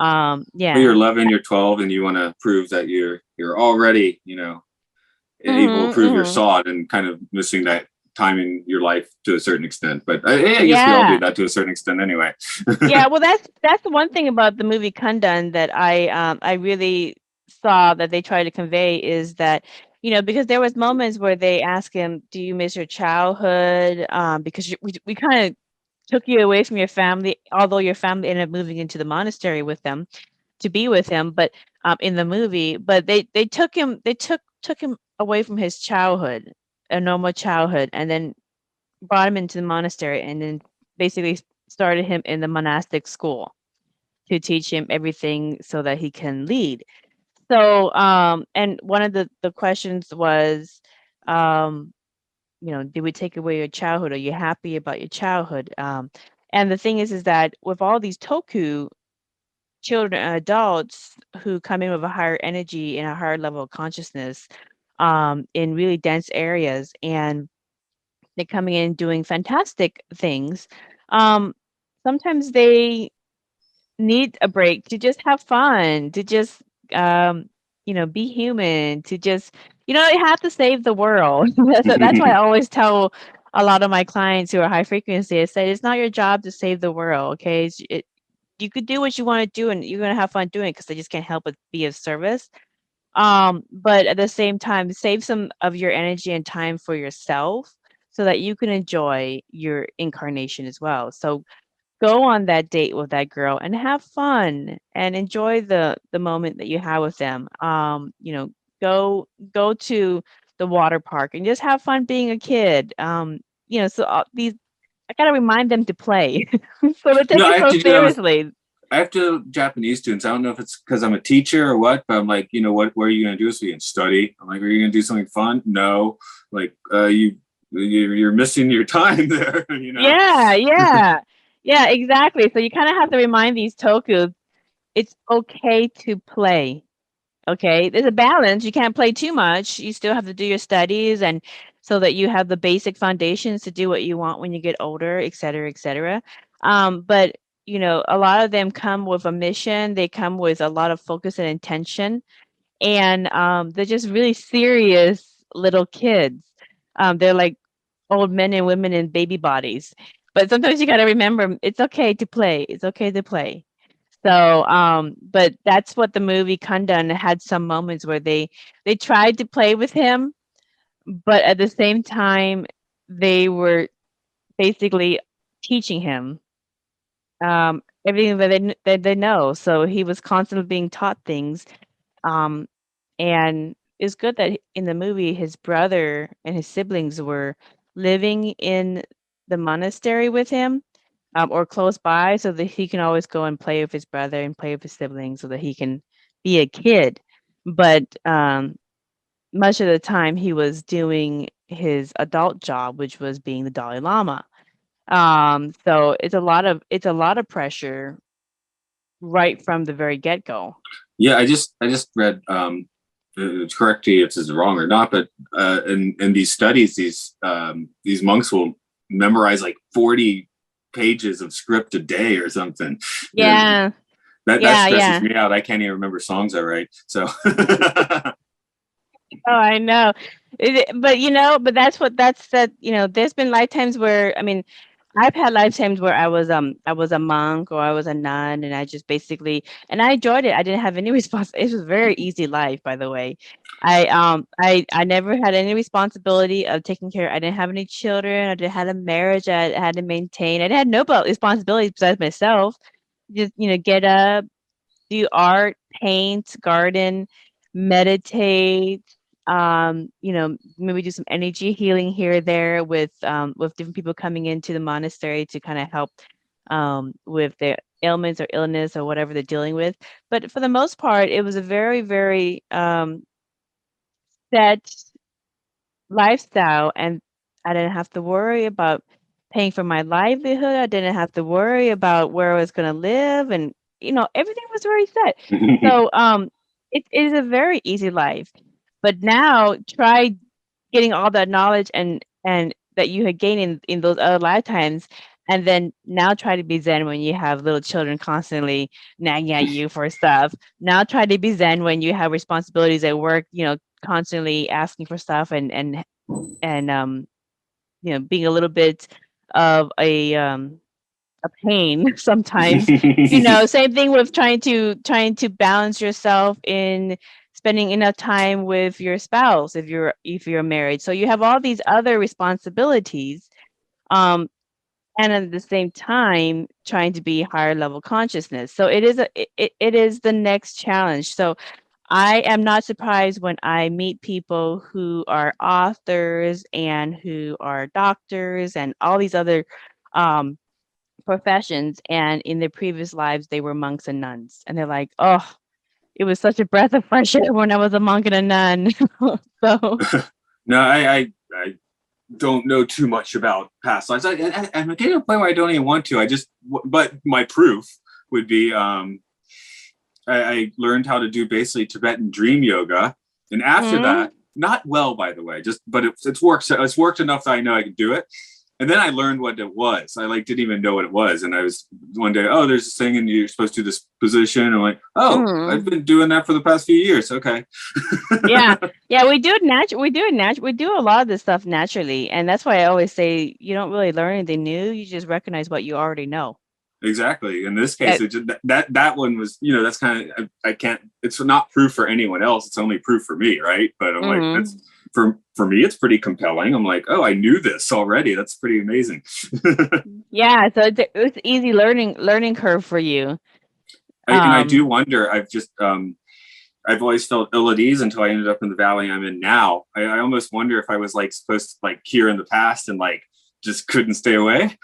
Yeah. You're 11, you're 12, and you want to prove that you're already, able to prove your sod, and kind of missing that time in your life to a certain extent. But I guess we all do that to a certain extent anyway. Yeah, well, that's the one thing about the movie Kundun that I really saw that they try to convey is that, because there was moments where they ask him, "Do you miss your childhood?" Because we kind of took you away from your family, although your family ended up moving into the monastery with them to be with him, but in the movie, but they took him away from his childhood, a normal childhood, and then brought him into the monastery, and then basically started him in the monastic school to teach him everything so that he can lead. So, and one of the questions was, did we take away your childhood? Are you happy about your childhood? And the thing is that with all these toku children and adults who come in with a higher energy and a higher level of consciousness, in really dense areas, and they're coming in doing fantastic things, sometimes they need a break to just have fun, to just be human, to just you have to save the world. That's why I always tell a lot of my clients who are high frequency, I say it's not your job to save the world, okay? You could do what you want to do and you're going to have fun doing it because they just can't help but be of service. But at the same time, save some of your energy and time for yourself so that you can enjoy your incarnation as well. So go on that date with that girl and have fun and enjoy the moment that you have with them. Go to the water park and just have fun being a kid. So these I gotta remind them to play, so they take it so seriously. I have to Japanese students. I don't know if it's because I'm a teacher or what, but I'm like, what are you gonna do so you can study? I'm like, are you gonna do something fun? No, like you're missing your time there. Yeah, exactly. So you kind of have to remind these tokus, it's okay to play. Okay, there's a balance. You can't play too much. You still have to do your studies, and so that you have the basic foundations to do what you want when you get older, et cetera, et cetera. But a lot of them come with a mission. They come with a lot of focus and intention, and they're just really serious little kids. They're like old men and women in baby bodies. But sometimes you got to remember, it's okay to play. It's okay to play. So, but that's what the movie Kundun had some moments where they tried to play with him, but at the same time, they were basically teaching him everything that they know. So he was constantly being taught things, and it's good that in the movie his brother and his siblings were living in the monastery with him, or close by, so that he can always go and play with his brother and play with his siblings so that he can be a kid. But much of the time he was doing his adult job, which was being the Dalai Lama. So it's a lot of pressure right from the very get-go. Yeah, I just read, correct me if this is wrong or not, but in these studies, these monks will memorize like 40 pages of script a day or something. Yeah. That stresses me out. I can't even remember songs I write. So Oh, I know. But that's there's been lifetimes where, I've had lifetimes where I was a monk or I was a nun, and I just basically, and I enjoyed it. I didn't have any it was a very easy life, by the way. I never had any responsibility of taking care. I didn't have any children. I didn't have a marriage I had to maintain. I had no responsibilities besides myself. Just get up, do art, paint, garden, meditate, maybe do some energy healing here or there with different people coming into the monastery to kind of help with their ailments or illness or whatever they're dealing with. But for the most part, it was a very, very set lifestyle, and I didn't have to worry about paying for my livelihood. I didn't have to worry about where I was going to live, and everything was very set. So it is a very easy life. But now try getting all that knowledge and that you had gained in those other lifetimes, and then now try to be Zen when you have little children constantly nagging at you for stuff. Now try to be Zen when you have responsibilities at work, constantly asking for stuff and being a little bit of a pain sometimes. Same thing with trying to balance yourself in spending enough time with your spouse if you're married. So you have all these other responsibilities, and at the same time trying to be higher level consciousness. So it is the next challenge. So I am not surprised when I meet people who are authors and who are doctors and all these other um, professions, and in their previous lives they were monks and nuns, and they're like, oh, it was such a breath of fresh air when I was a monk and a nun. So No, I don't know too much about past lives. I'm getting to a point where I don't even want to. But my proof would be I learned how to do basically Tibetan dream yoga, and after that, not well, by the way, but it's worked enough that I know I can do it. And then I learned what it was. I didn't even know what it was. And I was one day, oh, there's this thing and you're supposed to do this position. I'm like, oh, I've been doing that for the past few years. Okay. Yeah, we do it we do a lot of this stuff naturally. And that's why I always say you don't really learn anything new. You just recognize what you already know. Exactly. In this case, that one was, that's kind of, I can't, it's not proof for anyone else. It's only proof for me. Right. But I'm like, that's for me, it's pretty compelling. I'm like, oh, I knew this already. That's pretty amazing. Yeah. So it's easy learning curve for you. And I do wonder, I've always felt ill at ease until I ended up in the valley I'm in now. I almost wonder if I was supposed to here in the past and just couldn't stay away.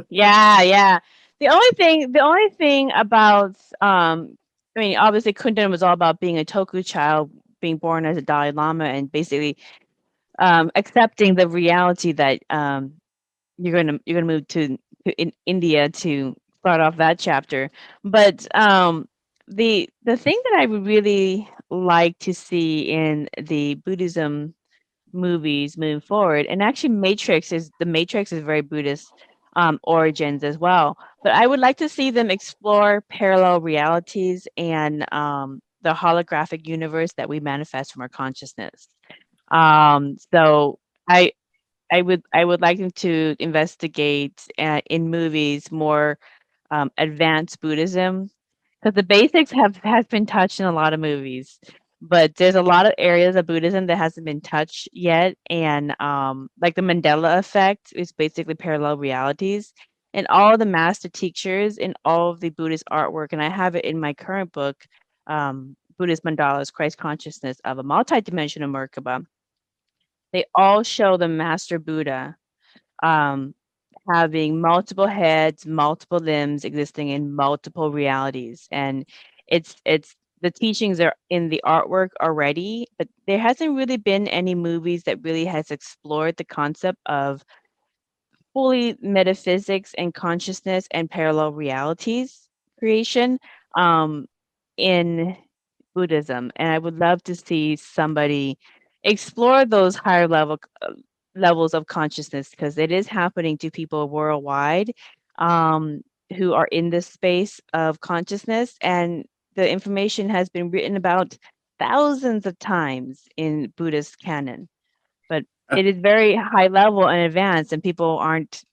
Yeah. The only thing about obviously Kundun was all about being a Toku child, being born as a Dalai Lama, and basically accepting the reality that you're gonna move to in India to start off that chapter. But the thing that I would really like to see in the Buddhism movies moving forward, and actually the Matrix is very Buddhist origins as well, but I would like to see them explore parallel realities and the holographic universe that we manifest from our consciousness. So I would like them to investigate in movies more advanced Buddhism, because the basics has been touched in a lot of movies, but there's a lot of areas of Buddhism that hasn't been touched yet. And like the Mandela effect is basically parallel realities, and all the master teachers in all of the Buddhist artwork, and I have it in my current book, Buddhist Mandalas, Christ Consciousness of a Multidimensional Merkaba. They all show the master Buddha having multiple heads, multiple limbs, existing in multiple realities. And it's the teachings are in the artwork already, but there hasn't really been any movies that really has explored the concept of fully metaphysics and consciousness and parallel realities creation in Buddhism. And I would love to see somebody explore those higher levels of consciousness, because it is happening to people worldwide who are in this space of consciousness, and the information has been written about thousands of times in Buddhist canon, but it is very high level and advanced, and people aren't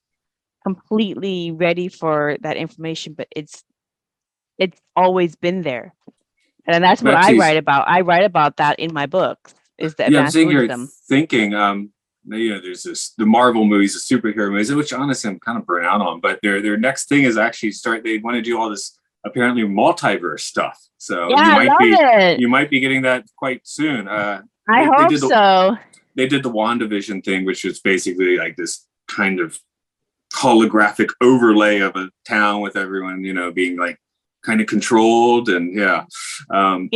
completely ready for that information, but it's always been there. And that's what I write about. I write about that in my books, is the advanced Buddhism. Thinking, there's the Marvel movies, the superhero movies, which honestly I'm kind of burnt out on, but their next thing is actually they want to do all this apparently multiverse stuff. So you might be getting that quite soon. I hope so. They did the WandaVision thing, which was basically like this kind of holographic overlay of a town with everyone, being kind of controlled, and I would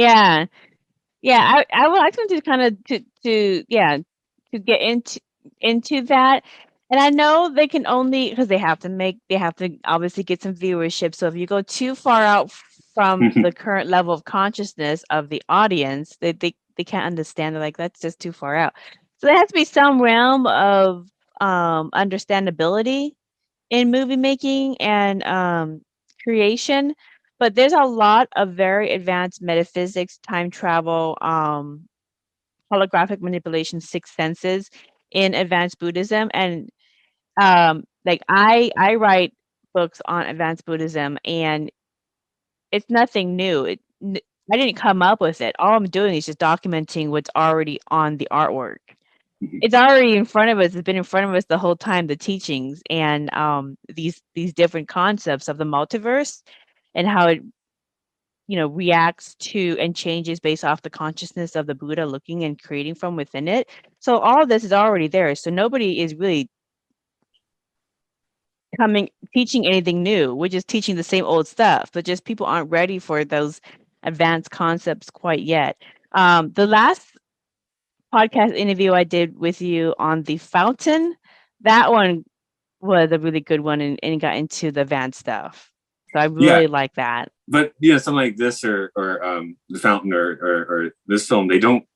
like them to kind of to get into that. And I know they can only, because they have to obviously get some viewership. So if you go too far out from the current level of consciousness of the audience, they can't understand. They're like, that's just too far out. So there has to be some realm of understandability in movie making and creation. But there's a lot of very advanced metaphysics, time travel, holographic manipulation, sixth senses in advanced Buddhism, and like I write books on advanced Buddhism, and it's nothing new. I didn't come up with it. All I'm doing is just documenting what's already on the artwork. It's already in front of us. It's been in front of us the whole time, the teachings and these different concepts of the multiverse and how it reacts to and changes based off the consciousness of the Buddha looking and creating from within it. So all of this is already there. So nobody is really teaching anything new. We're just teaching the same old stuff, but just people aren't ready for those advanced concepts quite yet. The last podcast interview I did with you on the fountain, that one was a really good one and got into the advanced stuff. So I really like that. But something like this or the fountain or this film, they don't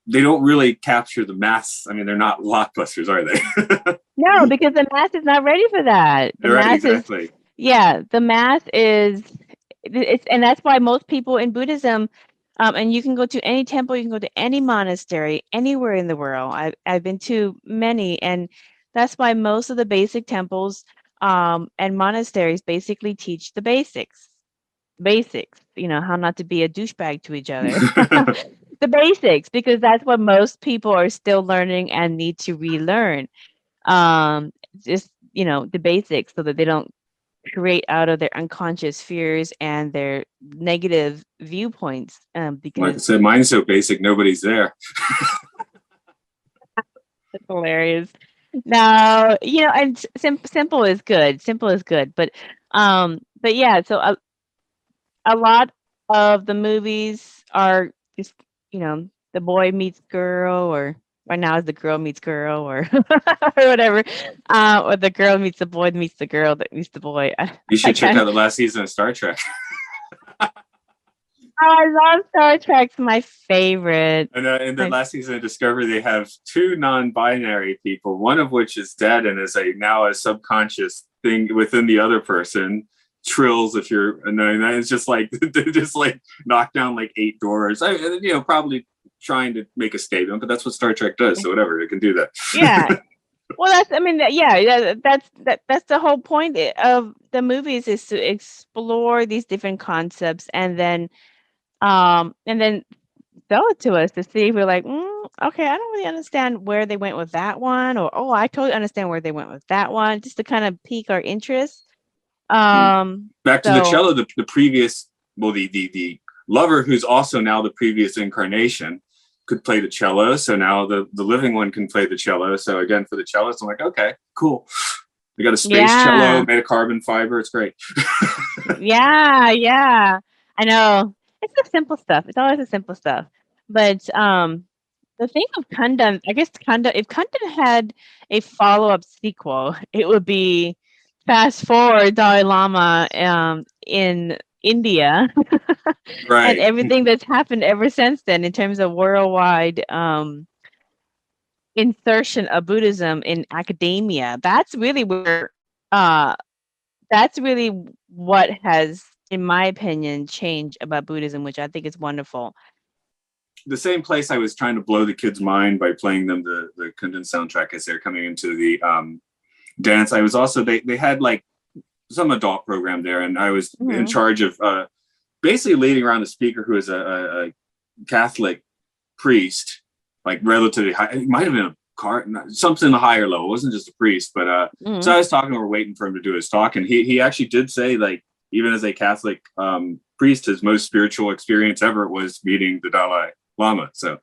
really capture the mass. I mean, they're not blockbusters, are they? No, because the mass is not ready for that. The mass exactly. The mass is and that's why most people in Buddhism, and you can go to any temple, you can go to any monastery, anywhere in the world. I've been to many, and that's why most of the basic temples and monasteries basically teach the basics. How not to be a douchebag to each other. The basics, because that's what most people are still learning and need to relearn. Just the basics, so that they don't create out of their unconscious fears and their negative viewpoints. Because like I said, mine's so basic, nobody's there. That's hilarious. No, and simple is good. Simple is good, but yeah. So a lot of the movies are just the boy meets girl, or right now is the girl meets girl, or or whatever, or the girl meets the boy meets the girl that meets the boy. You should check out the last season of Star Trek. I love Star Trek. It's my favorite. And in the last season of Discovery, they have two non-binary people, one of which is dead and is now a subconscious thing within the other person. Trills, if you're, and it's just like they just like knock down like 8 doors. Probably trying to make a statement, but that's what Star Trek does. So whatever, it can do that. Yeah. Well, that's the whole point of the movies, is to explore these different concepts and then sell it to us to see if we're like, okay, I don't really understand where they went with that one, or I totally understand where they went with that one, just to kind of pique our interest. Back to the cello, the previous, the lover, who's also now the previous incarnation, could play the cello. So now the living one can play the cello. So again, for the cellist, I'm like, okay, cool. We got a space cello made of carbon fiber. It's great. Yeah. I know. It's the simple stuff. It's always the simple stuff. But the thing of Kundun, I guess if Kundun had a follow-up sequel, it would be fast forward Dalai Lama in India, right? And everything that's happened ever since then in terms of worldwide insertion of Buddhism in academia. That's really where that's really what has, in my opinion, changed about Buddhism, which I think is wonderful. The same place I was trying to blow the kids' mind by playing them the Kundun soundtrack as they're coming into the dance. I was also, they had like some adult program there, and I was in charge of basically leading around a speaker who is a Catholic priest, like relatively high. It might have been something a higher level. It wasn't just a priest, but so I was talking, we're waiting for him to do his talk, and he actually did say, like, even as a Catholic priest, his most spiritual experience ever was meeting the Dalai Lama. So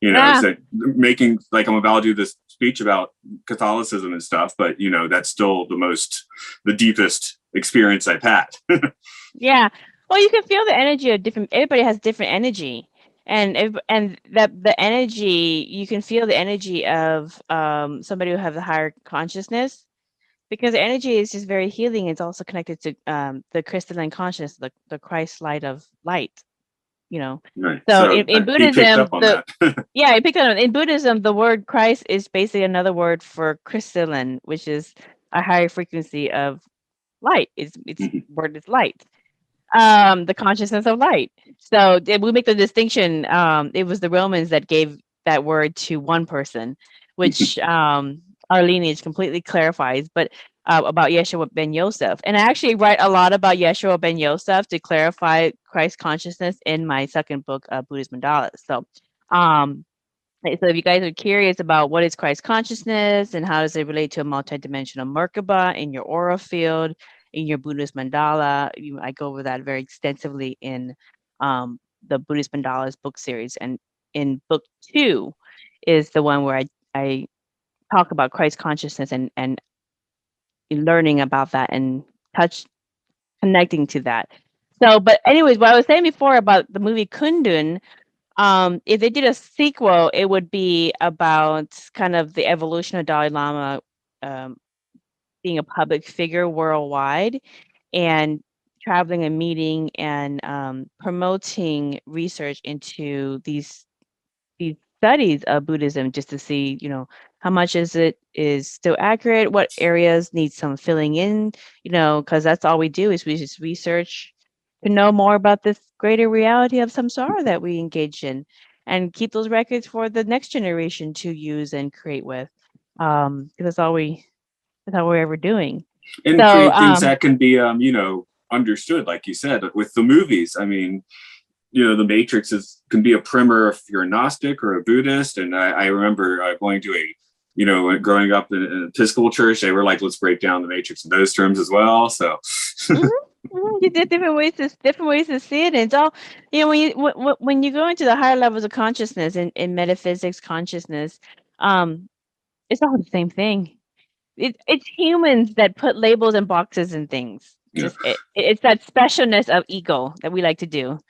so making, like, I'm about to do this speech about Catholicism and stuff, but that's still the deepest experience I've had. Yeah. Well, you can feel the energy of everybody has different energy, and that the energy, you can feel the energy of somebody who has a higher consciousness, because the energy is just very healing. It's also connected to the crystalline consciousness, the Christ light of light. Right. So in Buddhism, I picked up in Buddhism, the word Christ is basically another word for crystalline, which is a higher frequency of light. Its word is light. The consciousness of light. So we make the distinction. It was the Romans that gave that word to one person, which our lineage completely clarifies. But about Yeshua ben Yosef, and I actually write a lot about Yeshua ben Yosef to clarify Christ consciousness in my second book, Buddhist Mandalas. So, so if you guys are curious about what is Christ consciousness and how does it relate to a multidimensional Merkaba in your aura field, in your Buddhist mandala, I go over that very extensively in the Buddhist Mandalas book series. And in book 2 is the one where I talk about Christ consciousness and learning about that and connecting to that. So, but anyways, what I was saying before about the movie Kundun, if they did a sequel, it would be about kind of the evolution of Dalai Lama being a public figure worldwide and traveling and meeting and promoting research into these studies of Buddhism, just to see, how much is still accurate, what areas need some filling in, because that's all we do is we just research to know more about this greater reality of samsara that we engage in, and keep those records for the next generation to use and create with. Because that's all we're ever doing. And So, create things that can be, understood, like you said, with the movies. I mean, the Matrix can be a primer if you're a Gnostic or a Buddhist. And I remember going to growing up in an Episcopal church, they were like, let's break down the Matrix in those terms as well. So you did different ways to see it. And it's all, when you go into the higher levels of consciousness in metaphysics consciousness, it's all the same thing. It's humans that put labels and boxes and things. It's that specialness of ego that we like to do.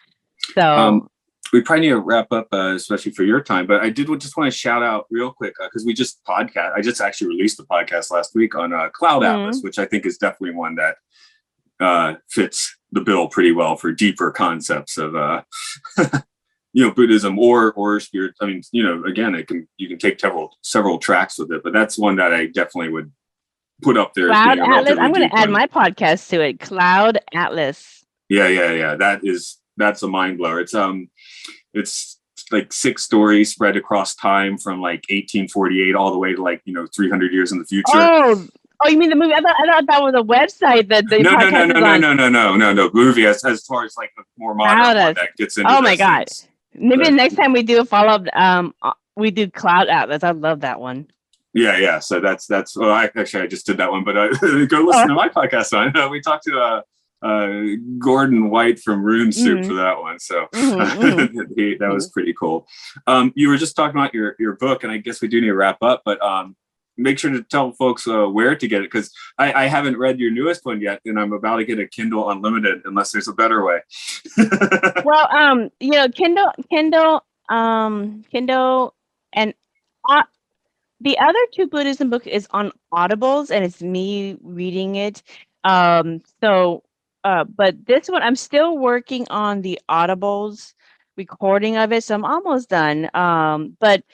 So we probably need to wrap up, especially for your time. But I just want to shout out real quick because I just actually released the podcast last week on Cloud Atlas, which I think is definitely one that fits the bill pretty well for deeper concepts of Buddhism or spirit. I mean, again, you can take several tracks with it, but that's one that I definitely would put up there. Cloud Atlas. I'm going to add my podcast to it. Cloud Atlas. Yeah. That's a mind blower. It's like 6 stories spread across time from like 1848 all the way to like 300 years in the future. Oh, you mean the movie? I thought that was a website that the no. Movie as far as like the more modern one that gets into. Oh my god! Maybe the next time we do a follow up, we do Cloud Atlas. I love that one. Yeah. So that's. Well, I just did that one, but go listen to my podcast on. We talked to Gordon White from Rune Soup for that one. So that was pretty cool. You were just talking about your book, and I guess we do need to wrap up, but make sure to tell folks where to get it, because I haven't read your newest one yet, and I'm about to get a Kindle Unlimited unless there's a better way. Well, Kindle, and the other 2 Buddhism book is on Audibles, and it's me reading it. But this one, I'm still working on the Audibles recording of it, so I'm almost done. But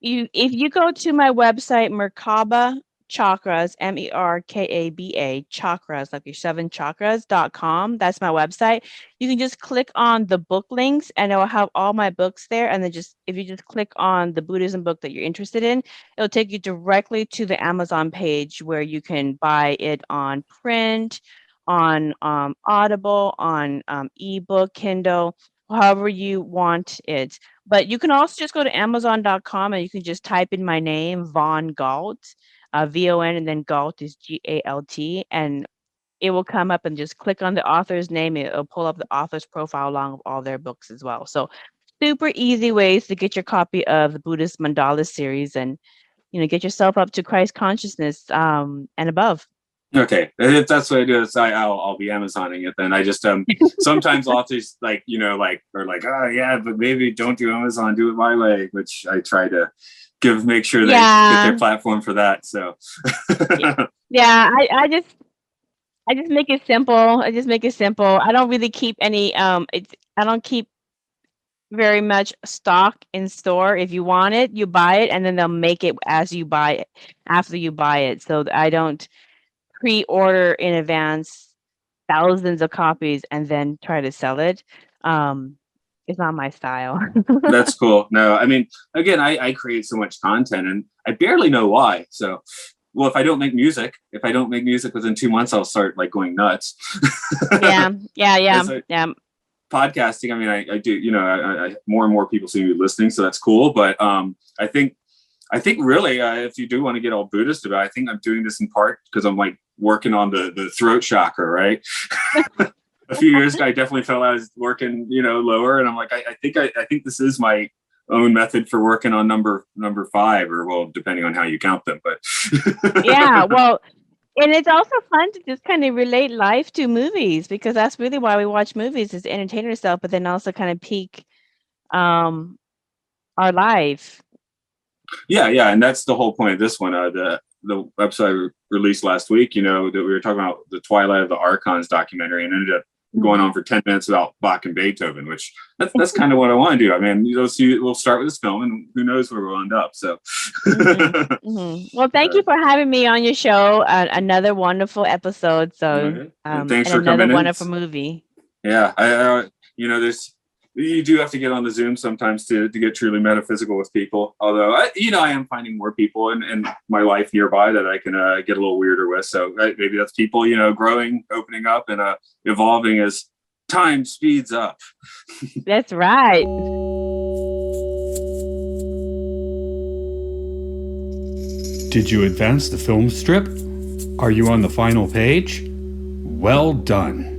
if you go to my website, Merkaba Chakras, MERKABA Chakras, like your 7 chakras.com, that's my website. You can just click on the book links and it will have all my books there. And then if you just click on the Buddhism book that you're interested in, it'll take you directly to the Amazon page where you can buy it on print, on Audible, on ebook, Kindle, however you want it. But you can also just go to Amazon.com and you can just type in my name, Von Galt, VON, and then Galt is GALT, and it will come up, and just click on the author's name. It'll pull up the author's profile along with all their books as well. So super easy ways to get your copy of the Buddhist Mandala series and, get yourself up to Christ consciousness and above. Okay, if that's what I do, I'll be Amazoning it then. I just sometimes authors are like, oh yeah, but maybe don't do Amazon, do it my way, which I try to make sure they get their platform for that. So I just make it simple. I don't really keep any I don't keep very much stock in store. If you want it, you buy it, and then they'll make it as you buy it after you buy it. So I don't pre-order in advance thousands of copies and then try to sell it. it's not my style. That's cool. No, I mean, again, I create so much content and I barely know why. So, well, if I don't make music within 2 months, I'll start like going nuts. Yeah. Podcasting, I mean, I do, I more and more people seem to be listening, so that's cool. But I think really, if you do want to get all Buddhist about it, I think I'm doing this in part because I'm like working on the throat chakra, right? A few years ago, I definitely felt I was working, lower, and I'm like, I think this is my own method for working on number 5, or well, depending on how you count them, but yeah, well, and it's also fun to just kind of relate life to movies, because that's really why we watch movies, is to entertain ourselves, but then also kind of peak our life. Yeah, and that's the whole point of this one. The episode I released last week, that we were talking about the Twilight of the Archons documentary, and ended up going on for 10 minutes about Bach and Beethoven, which that's kind of what I want to do. I mean, we'll start with this film, and who knows where we'll end up. So, Well, thank you for having me on your show. Another wonderful episode. So, thanks for coming. Another wonderful movie. Yeah, you do have to get on the Zoom sometimes to get truly metaphysical with people. Although, I am finding more people in my life nearby that I can get a little weirder with. So maybe that's people, growing, opening up, and evolving as time speeds up. That's right. Did you advance the film strip? Are you on the final page? Well done.